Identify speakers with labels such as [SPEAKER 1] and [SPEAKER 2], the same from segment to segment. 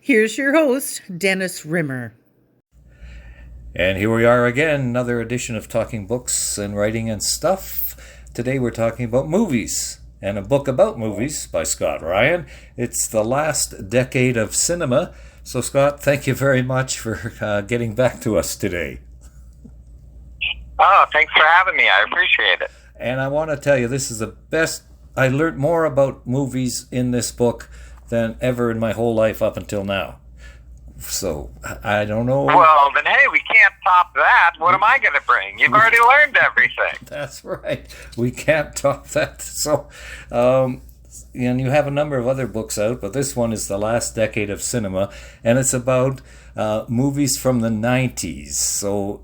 [SPEAKER 1] Here's your host, Dennis Rimmer.
[SPEAKER 2] And here we are again, another edition of Talking Books and Writing and Stuff. Today we're talking about movies, and a book about movies by Scott Ryan. It's The Last Decade of Cinema. So Scott, thank you very much for getting back to us today.
[SPEAKER 3] Oh, thanks for having me. I appreciate it.
[SPEAKER 2] And I want to tell you, this is the best. I learned more about movies in this book than ever in my whole life up until now. So, I don't know.
[SPEAKER 3] Well, then, hey, we can't top that. What am I going to bring? You've already learned everything.
[SPEAKER 2] That's right. We can't top that. So, and you have a number of other books out, but this one is The Last Decade of Cinema, and it's about movies from the 90s. So,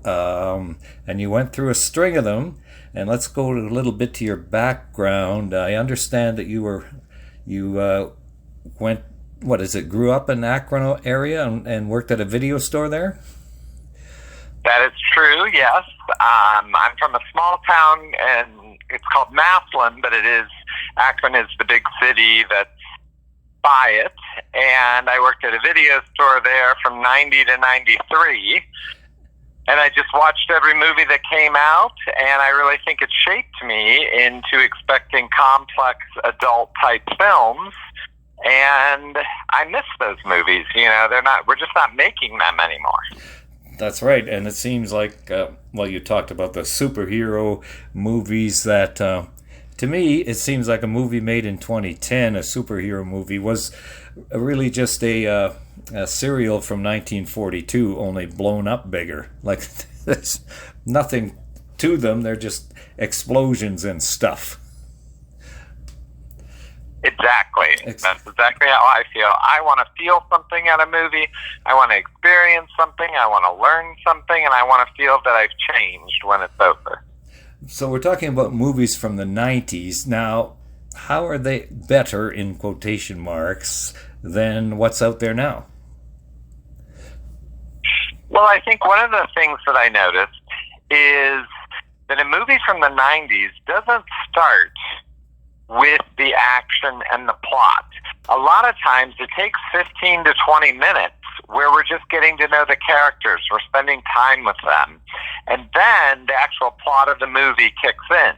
[SPEAKER 2] and you went through a string of them, and let's go a little bit to your background. I understand that you went, grew up in Akron area and worked at a video store there?
[SPEAKER 3] That is true, yes. I'm from a small town, and it's called Massillon, but Akron is the big city that's by it, and I worked at a video store there from 90 to 93, and I just watched every movie that came out, and I really think it shaped me into expecting complex adult-type films. And I miss those movies. We're just not making them anymore.
[SPEAKER 2] That's right. And it seems like, you talked about the superhero movies that, to me, it seems like a movie made in 2010, a superhero movie, was really just a serial from 1942, only blown up bigger. Like, there's nothing to them. They're just explosions and stuff.
[SPEAKER 3] Exactly. That's exactly how I feel. I want to feel something at a movie. I want to experience something. I want to learn something. And I want to feel that I've changed when it's over.
[SPEAKER 2] So we're talking about movies from the 90s. Now, how are they better, in quotation marks, than what's out there now?
[SPEAKER 3] Well, I think one of the things that I noticed is that a movie from the 90s doesn't start with the action and the plot. A lot of times it takes 15 to 20 minutes where we're just getting to know the characters, we're spending time with them, and then the actual plot of the movie kicks in.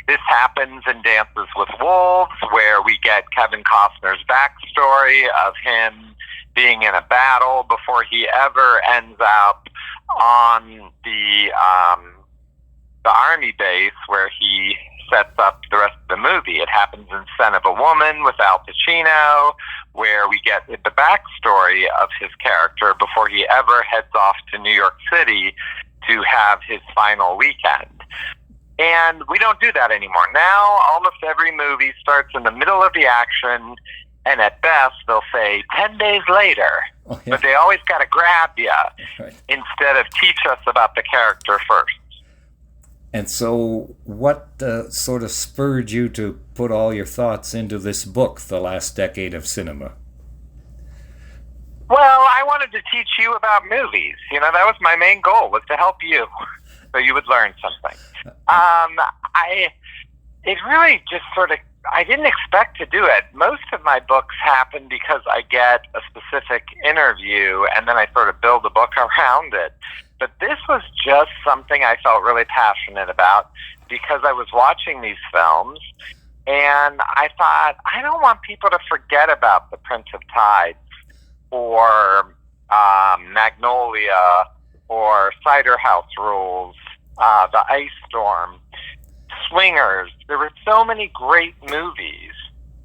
[SPEAKER 3] This happens in Dances with Wolves, where we get Kevin Costner's backstory of him being in a battle before he ever ends up on the army base where he sets up the rest of the movie. It happens in Scent of a Woman with Al Pacino, where we get the backstory of his character before he ever heads off to New York City to have his final weekend. And we don't do that anymore. Now, almost every movie starts in the middle of the action, and at best, they'll say 10 days later. Oh, yeah. But they always got to grab you instead of teach us about the character first.
[SPEAKER 2] And so what sort of spurred you to put all your thoughts into this book, The Last Decade of Cinema?
[SPEAKER 3] Well, I wanted to teach you about movies. That was my main goal, was to help you so you would learn something. It really just I didn't expect to do it. Most of my books happen because I get a specific interview and then I sort of build a book around it. But this was just something I felt really passionate about because I was watching these films and I thought, I don't want people to forget about The Prince of Tides or Magnolia or Cider House Rules, The Ice Storm, Swingers. There were so many great movies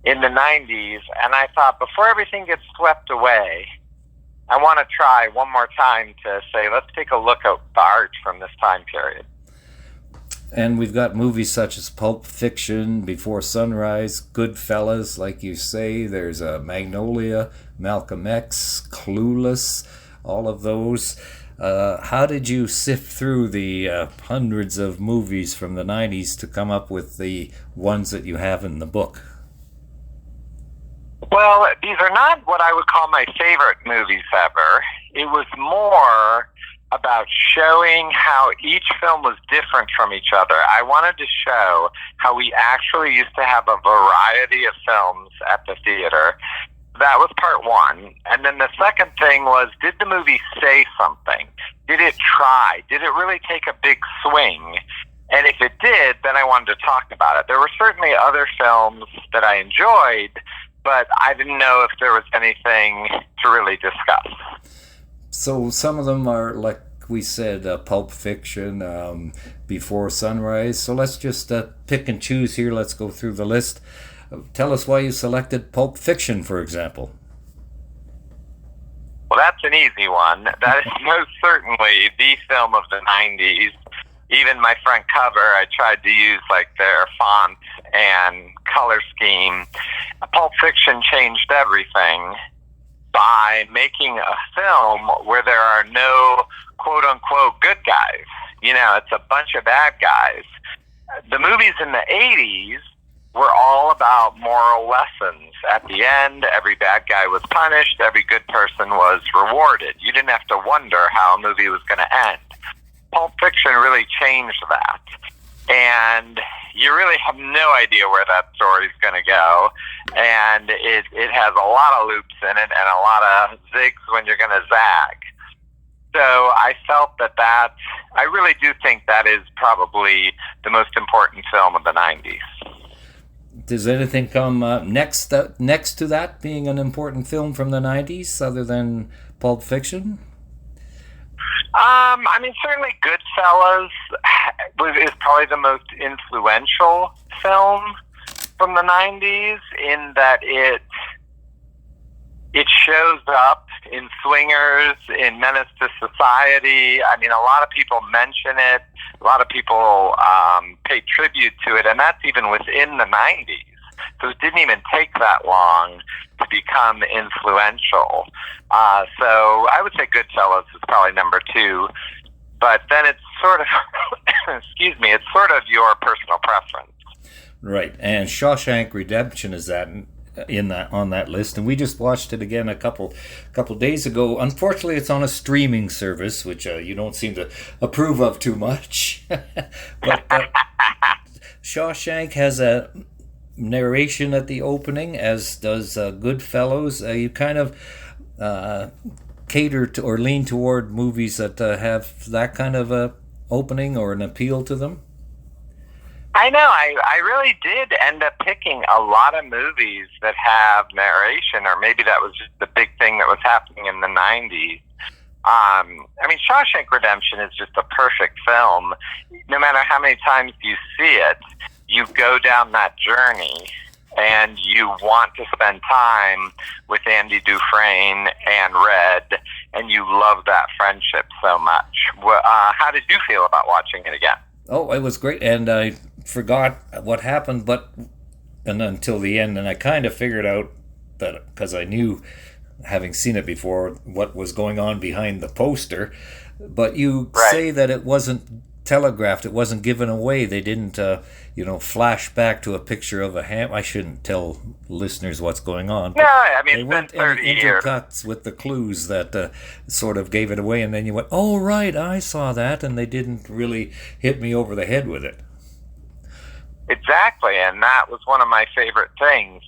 [SPEAKER 3] in the 90s, and I thought before everything gets swept away, I want to try one more time to say, let's take a look at the art from this time period.
[SPEAKER 2] And we've got movies such as Pulp Fiction, Before Sunrise, Goodfellas, like you say. There's Magnolia, Malcolm X, Clueless, all of those. How did you sift through the hundreds of movies from the 90s to come up with the ones that you have in the book?
[SPEAKER 3] Well, these are not what I would call my favorite movies ever. It was more about showing how each film was different from each other. I wanted to show how we actually used to have a variety of films at the theater That was part one. And then the second thing was, did the movie say something? Did it try? Did it really take a big swing? And if it did, then I wanted to talk about it. There were certainly other films that I enjoyed, but I didn't know if there was anything to really discuss.
[SPEAKER 2] So some of them are, like we said, Pulp Fiction, Before Sunrise. So let's just pick and choose here. Let's go through the list. Tell us why you selected Pulp Fiction, for example.
[SPEAKER 3] Well, that's an easy one. That is most certainly the film of the 90s. Even my front cover, I tried to use like their font and color scheme. Pulp Fiction changed everything by making a film where there are no quote-unquote good guys. You know, it's a bunch of bad guys. The movies in the 80s were all about moral lessons. At the end, every bad guy was punished, every good person was rewarded. You didn't have to wonder how a movie was going to end. Pulp Fiction really changed that. And you really have no idea where that story's going to go. And it has a lot of loops in it and a lot of zigs when you're going to zag. So I felt that I really do think that is probably the most important film of the 90s.
[SPEAKER 2] Does anything come next to that being an important film from the 90s other than Pulp Fiction?
[SPEAKER 3] I mean, certainly Goodfellas is probably the most influential film from the 90s in that it shows up in Swingers, in Menace to Society. I mean, a lot of people mention it. A lot of people pay tribute to it, and that's even within the 90s. So it didn't even take that long to become influential. So I would say Goodfellas is probably number two. But then it's sort of, excuse me, it's sort of your personal preference.
[SPEAKER 2] Right, and Shawshank Redemption is on that list, and we just watched it again a couple days ago. Unfortunately, it's on a streaming service, which you don't seem to approve of too much. But Shawshank has a narration at the opening, as does Goodfellas. You kind of cater to or lean toward movies that have that kind of a opening or an appeal to them.
[SPEAKER 3] I know. I really did end up picking a lot of movies that have narration, or maybe that was just the big thing that was happening in the 90s. I mean, Shawshank Redemption is just a perfect film. No matter how many times you see it, you go down that journey, and you want to spend time with Andy Dufresne and Red, and you love that friendship so much. How did you feel about watching it again?
[SPEAKER 2] Oh, it was great, and I forgot what happened, and until the end, and I kind of figured out that, because I knew, having seen it before, what was going on behind the poster. But you say that it wasn't telegraphed, it wasn't given away. They didn't, flash back to a picture of a ham. I shouldn't tell listeners what's going on.
[SPEAKER 3] No, I mean,
[SPEAKER 2] they
[SPEAKER 3] it's
[SPEAKER 2] weren't
[SPEAKER 3] been 30
[SPEAKER 2] any
[SPEAKER 3] years.
[SPEAKER 2] intercuts with the clues that sort of gave it away, and then you went, oh, right, I saw that, and they didn't really hit me over the head with it.
[SPEAKER 3] Exactly, and that was one of my favorite things.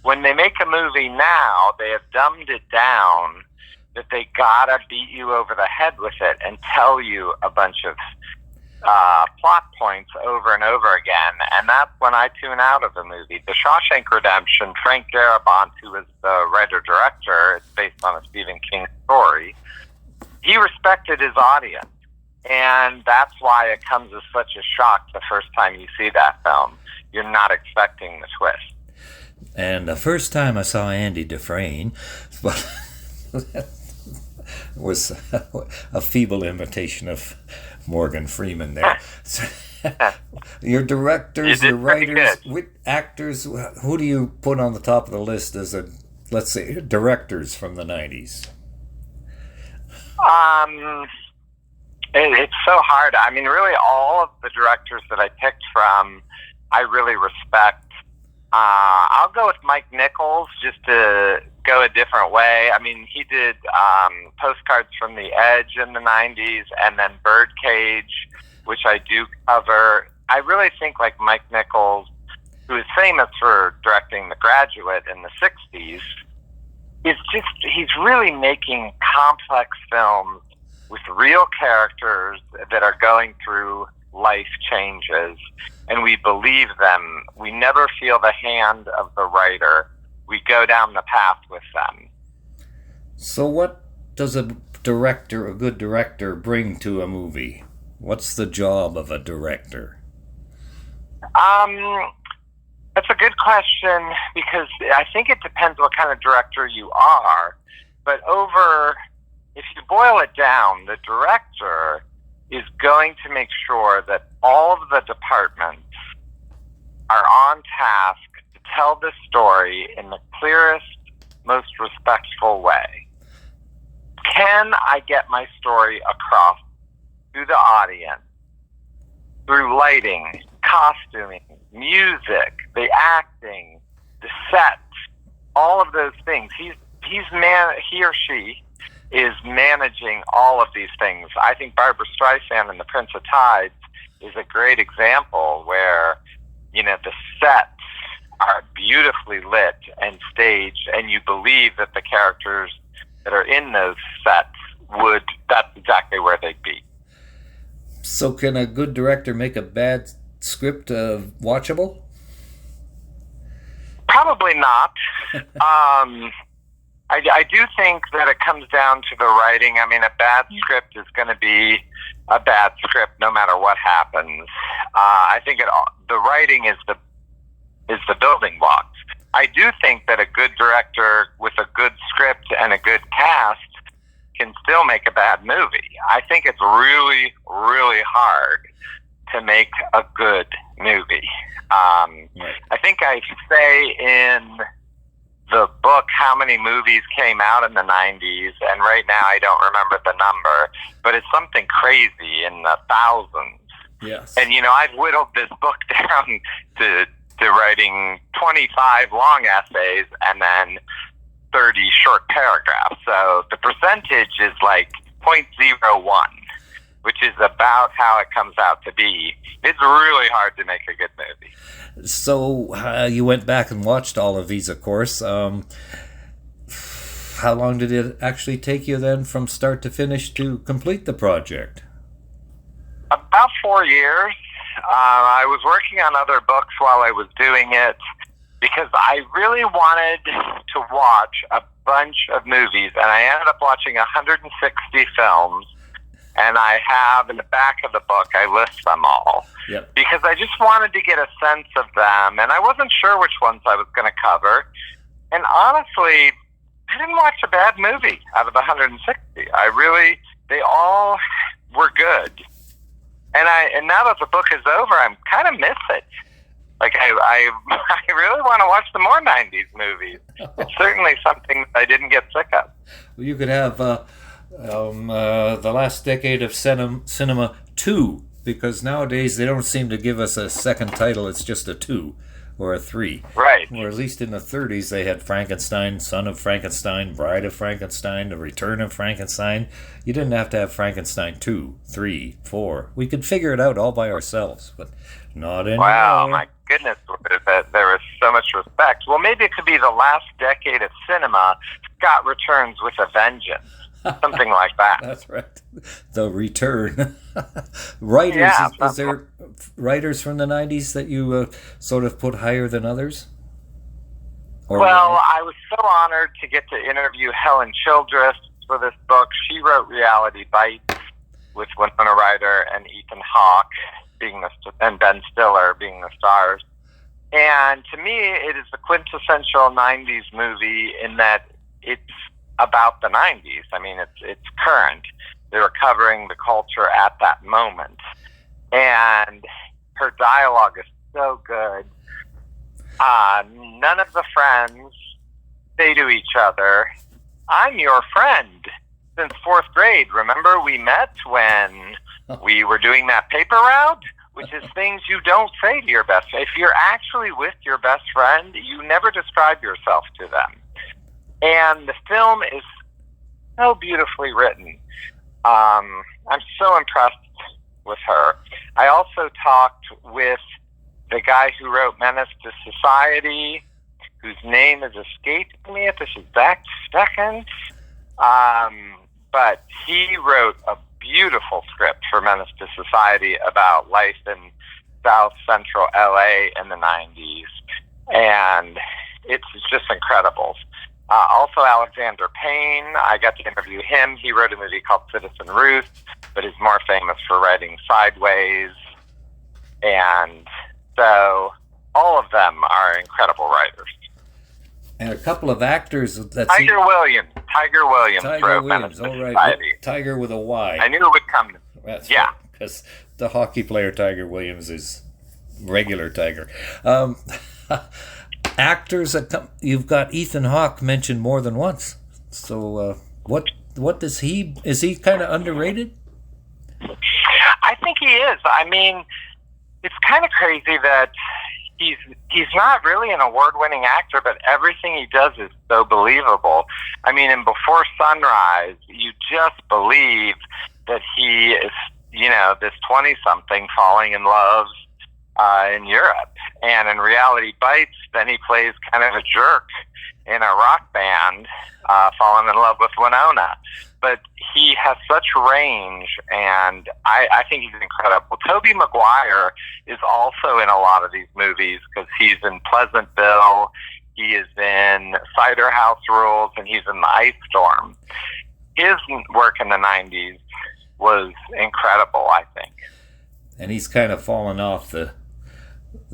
[SPEAKER 3] When they make a movie now, they have dumbed it down that they gotta beat you over the head with it and tell you a bunch of plot points over and over again, and that's when I tune out of the movie. The Shawshank Redemption, Frank Darabont, who was the writer-director, it's based on a Stephen King story, he respected his audience, and that's why it comes as such a shock the first time you see that film. You're not expecting the twist.
[SPEAKER 2] And the first time I saw Andy Dufresne was a feeble imitation of Morgan Freeman there. Your directors, your writers, actors, who do you put on the top of the list as let's say, directors from the 90s?
[SPEAKER 3] It's so hard. I mean, really, all of the directors that I picked from, I really respect. I'll go with Mike Nichols just to go a different way. I mean, he did Postcards from the Edge in the 90s, and then Birdcage, which I do cover. I really think like Mike Nichols, who is famous for directing The Graduate in the 60s, he's really making complex films with real characters that are going through life changes, and we believe them. We never feel the hand of the writer. We go down the path with them.
[SPEAKER 2] So what does a good director, bring to a movie? What's the job of a director?
[SPEAKER 3] That's a good question, because I think it depends what kind of director you are. But if you boil it down, the director is going to make sure that all of the departments are on task to tell the story in the clearest, most respectful way. Can I get my story across to the audience through lighting, costuming, music, the acting, the sets, all of those things? He or she is managing all of these things. I think Barbra Streisand in The Prince of Tides is a great example where, the sets are beautifully lit and staged, and you believe that the characters that are in those sets that's exactly where they'd be.
[SPEAKER 2] So can a good director make a bad script watchable?
[SPEAKER 3] Probably not. I do think that it comes down to the writing. I mean, a bad script is going to be a bad script no matter what happens. I think the writing is the building blocks. I do think that a good director with a good script and a good cast can still make a bad movie. I think it's really, really hard to make a good movie. I think I say in the book how many movies came out in the 90s, and right now I don't remember the number, but it's something crazy in the thousands.
[SPEAKER 2] Yes.
[SPEAKER 3] And, I've whittled this book down to writing 25 long essays and then 30 short paragraphs. So the percentage is like 0.01, which is about how it comes out to be. It's really hard to make a good movie.
[SPEAKER 2] So you went back and watched all of these, of course. How long did it actually take you then from start to finish to complete the project?
[SPEAKER 3] About 4 years. I was working on other books while I was doing it because I really wanted to watch a bunch of movies, and I ended up watching 160 films, and I have in the back of the book, I list them all.
[SPEAKER 2] Yep.
[SPEAKER 3] Because I just wanted to get a sense of them, and I wasn't sure which ones I was going to cover. And honestly, I didn't watch a bad movie out of the 160. They all were good. And now that the book is over, I'm kind of miss it. Like, I really want to watch some more 90s movies. It's certainly something I didn't get sick of.
[SPEAKER 2] Well, you could have the last decade of cinema 2, because nowadays they don't seem to give us a second title. It's just a 2 or a 3.
[SPEAKER 3] Right.
[SPEAKER 2] Or at least in the 30s they had Frankenstein, Son of Frankenstein, Bride of Frankenstein, The Return of Frankenstein. You didn't have to have Frankenstein 2, 3, 4. We could figure it out all by ourselves, but not anymore.
[SPEAKER 3] Wow, my goodness, there is so much respect. Well, maybe it could be the last decade of cinema. Scott returns with a vengeance. Something like that.
[SPEAKER 2] That's right. The Return. Writers,
[SPEAKER 3] yeah,
[SPEAKER 2] is there writers from the 90s that you sort of put higher than others?
[SPEAKER 3] Well, I was so honored to get to interview Helen Childress for this book. She wrote Reality Bites with Winona Ryder and Ethan Hawke and Ben Stiller being the stars. And to me, it is the quintessential 90s movie in that it's about the 90s. I mean, it's current. They were covering the culture at that moment. And her dialogue is so good. None of the friends say to each other, "I'm your friend since 4th grade. Remember we met when we were doing that paper route?" Which is things you don't say to your best friend. If you're actually with your best friend, you never describe yourself to them. And the film is so beautifully written. I'm so impressed with her. I also talked with the guy who wrote Menace to Society, whose name is escaping me at this exact second. But he wrote a beautiful script for Menace to Society about life in South Central LA in the 90s. And it's just incredible. Also, Alexander Payne, I got to interview him. He wrote a movie called Citizen Ruth, but is more famous for writing Sideways. And so all of them are incredible writers.
[SPEAKER 2] And a couple of actors that
[SPEAKER 3] Tiger Williams wrote Menace to Society.
[SPEAKER 2] Tiger with a Y.
[SPEAKER 3] I knew it would come.
[SPEAKER 2] That's
[SPEAKER 3] yeah.
[SPEAKER 2] Because the hockey player Tiger Williams is regular Tiger. Actors that come, you've got Ethan Hawke mentioned more than once. So what does he, is he kind of underrated?
[SPEAKER 3] I think he is. I mean, it's kind of crazy that he's not really an award-winning actor, but everything he does is so believable. I mean, in Before Sunrise, you just believe that he is, this 20-something falling in love in Europe. And in Reality Bites, then he plays kind of a jerk in a rock band, falling in love with Winona. But he has such range, and I think he's incredible. Tobey Maguire is also in a lot of these movies because he's in Pleasantville, he is in Cider House Rules, and he's in The Ice Storm. His work in the 90s was incredible, I think.
[SPEAKER 2] And he's kind of fallen off the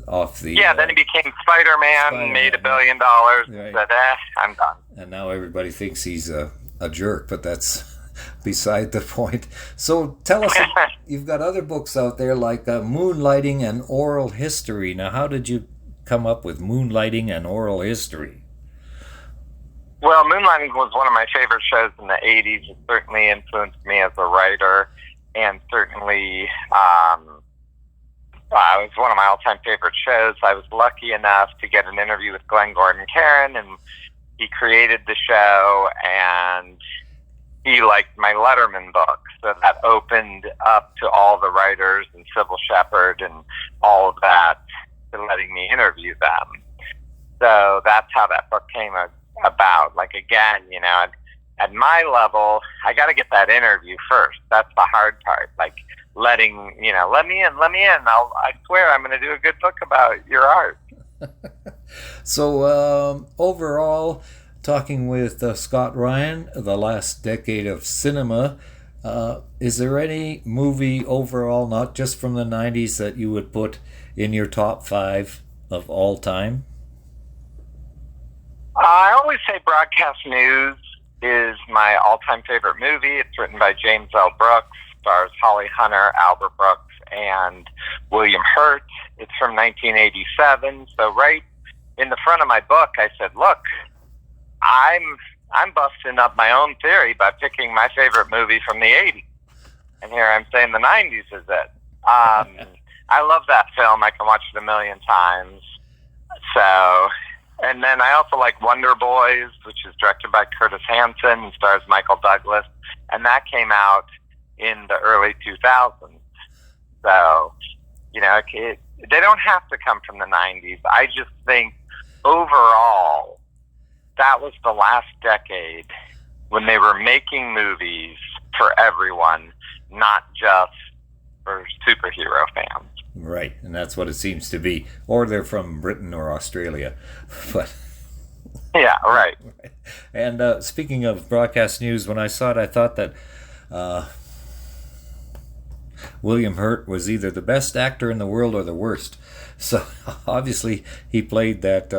[SPEAKER 3] then he became Spider-Man, made $1 billion, right. Said, I'm done.
[SPEAKER 2] And now everybody thinks he's a jerk, but that's beside the point. So tell us, you've got other books out there like Moonlighting and Oral History. Now, how did you come up with Moonlighting and Oral History?
[SPEAKER 3] Well, Moonlighting was one of my favorite shows in the 80s. It certainly influenced me as a writer, and certainly it was one of my all-time favorite shows. I was lucky enough to get an interview with Glenn Gordon Caron, and he created the show, and he liked my Letterman book. So that opened up to all the writers and Sybil Shepherd and all of that to letting me interview them. So that's how that book came about. Like, again, at my level, I got to get that interview first. That's the hard part. Like, let me in. I swear I'm going to do a good book about your art.
[SPEAKER 2] So overall, talking with Scott Ryan, the last decade of cinema, is there any movie overall, not just from the 90s, that you would put in your top 5 of all time?
[SPEAKER 3] I always say Broadcast News is my all-time favorite movie. It's written by James L. Brooks, stars Holly Hunter, Albert Brooks, and William Hurt. It's from 1987. So right in the front of my book, I said, look, I'm busting up my own theory by picking my favorite movie from the 80s. And here I'm saying the 90s is it. I love that film. I can watch it a million times. So, and then I also like Wonder Boys, which is directed by Curtis Hanson and stars Michael Douglas. And that came out in the early 2000s. So, they don't have to come from the 90s. I just think overall, that was the last decade when they were making movies for everyone, not just for superhero fans.
[SPEAKER 2] Right, and that's what it seems to be. Or they're from Britain or Australia. But
[SPEAKER 3] yeah, right.
[SPEAKER 2] And speaking of Broadcast News, when I saw it, I thought that William Hurt was either the best actor in the world or the worst. So obviously he played that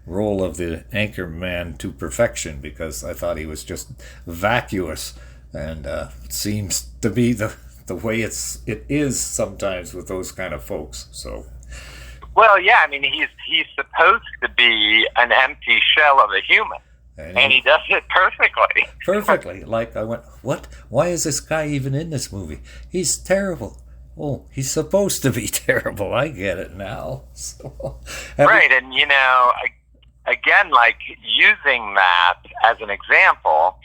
[SPEAKER 2] role of the anchor man to perfection, because I thought he was just vacuous, and it seems to be the way it is sometimes with those kind of folks. So,
[SPEAKER 3] well, yeah, I mean, he's supposed to be an empty shell of a human, and he does it perfectly.
[SPEAKER 2] Perfectly. Like, I went, what? Why is this guy even in this movie? He's terrible. Oh, he's supposed to be terrible. I get it now. So,
[SPEAKER 3] right, and again, like, using that as an example,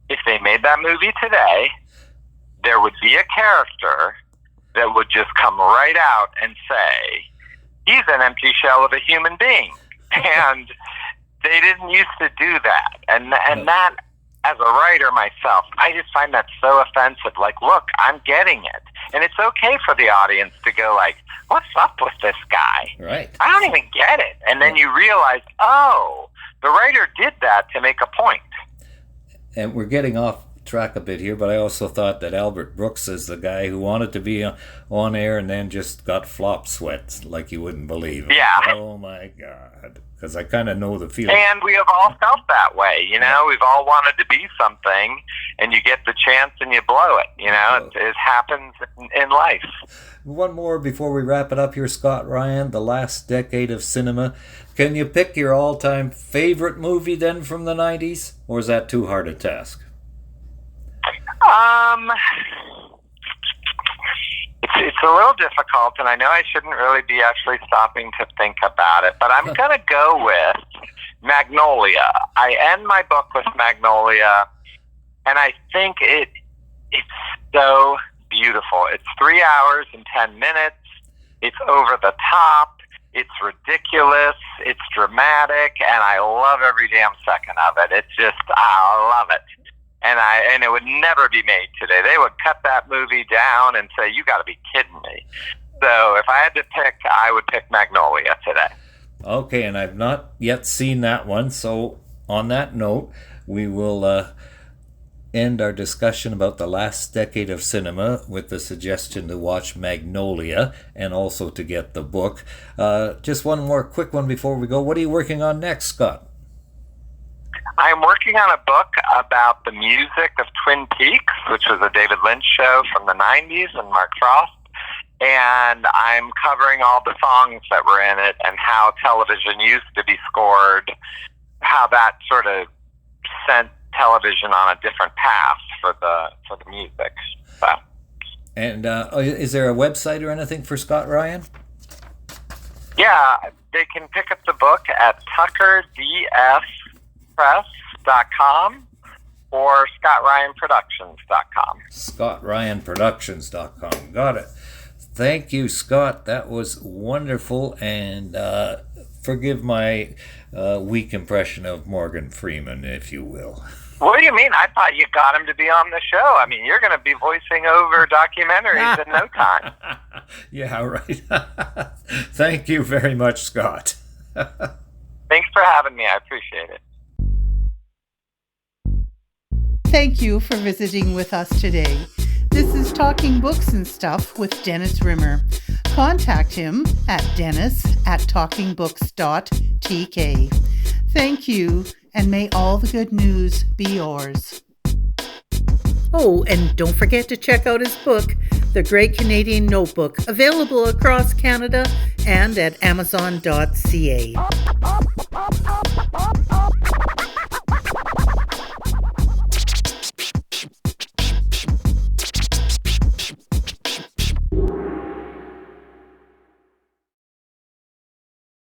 [SPEAKER 3] if they made that movie today, there would be a character that would just come right out and say, he's an empty shell of a human being. And They didn't used to do that. And that, as a writer myself, I just find that so offensive. Like, look, I'm getting it. And it's okay for the audience to go like, what's up with this guy?
[SPEAKER 2] Right.
[SPEAKER 3] I don't even get it. And then you realize, oh, the writer did that to make a point.
[SPEAKER 2] And we're getting off track a bit here, but I also thought that Albert Brooks is the guy who wanted to be on air and then just got flop sweat like you wouldn't believe.
[SPEAKER 3] Yeah.
[SPEAKER 2] Oh my God. Because I kind of know the feeling.
[SPEAKER 3] And we have all felt that way, you know. We've all wanted to be something, and you get the chance and you blow it. You know, it happens in life.
[SPEAKER 2] One more before we wrap it up here, Scott Ryan. The last decade of cinema. Can you pick your all-time favorite movie then from the 90s, or is that too hard a task?
[SPEAKER 3] It's a little difficult, and I know I shouldn't really be actually stopping to think about it, but I'm going to go with Magnolia. I end my book with Magnolia, and I think it's so beautiful. It's 3 hours and 10 minutes. It's over the top. It's ridiculous. It's dramatic, and I love every damn second of it. It's just, I love it. And it would never be made today. They would cut that movie down and say, you got to be kidding me. So if I had to pick, I would pick Magnolia today.
[SPEAKER 2] Okay, and I've not yet seen that one. So on that note, we will end our discussion about the last decade of cinema with the suggestion to watch Magnolia and also to get the book. Just one more quick one before we go. What are you working on next, Scott?
[SPEAKER 3] I'm working on a book about the music of Twin Peaks, which was a David Lynch show from the 90s and Mark Frost. And I'm covering all the songs that were in it and how television used to be scored, how that sort of sent television on a different path for the music. So.
[SPEAKER 2] And is there a website or anything for Scott Ryan?
[SPEAKER 3] Yeah, they can pick up the book at tuckerdspress.com or scottryanproductions.com.
[SPEAKER 2] scottryanproductions.com. Got it. Thank you, Scott. That was wonderful. And forgive my weak impression of Morgan Freeman, if you will.
[SPEAKER 3] What do you mean? I thought you got him to be on the show. I mean, you're going to be voicing over documentaries in no time.
[SPEAKER 2] Yeah, right. Thank you very much, Scott.
[SPEAKER 3] Thanks for having me. I appreciate it.
[SPEAKER 1] Thank you for visiting with us today. This is Talking Books and Stuff with Dennis Rimmer. Contact him at dennis@talkingbooks.tk. Thank you, and may all the good news be yours. Oh, and don't forget to check out his book, The Great Canadian Notebook, available across Canada and at amazon.ca.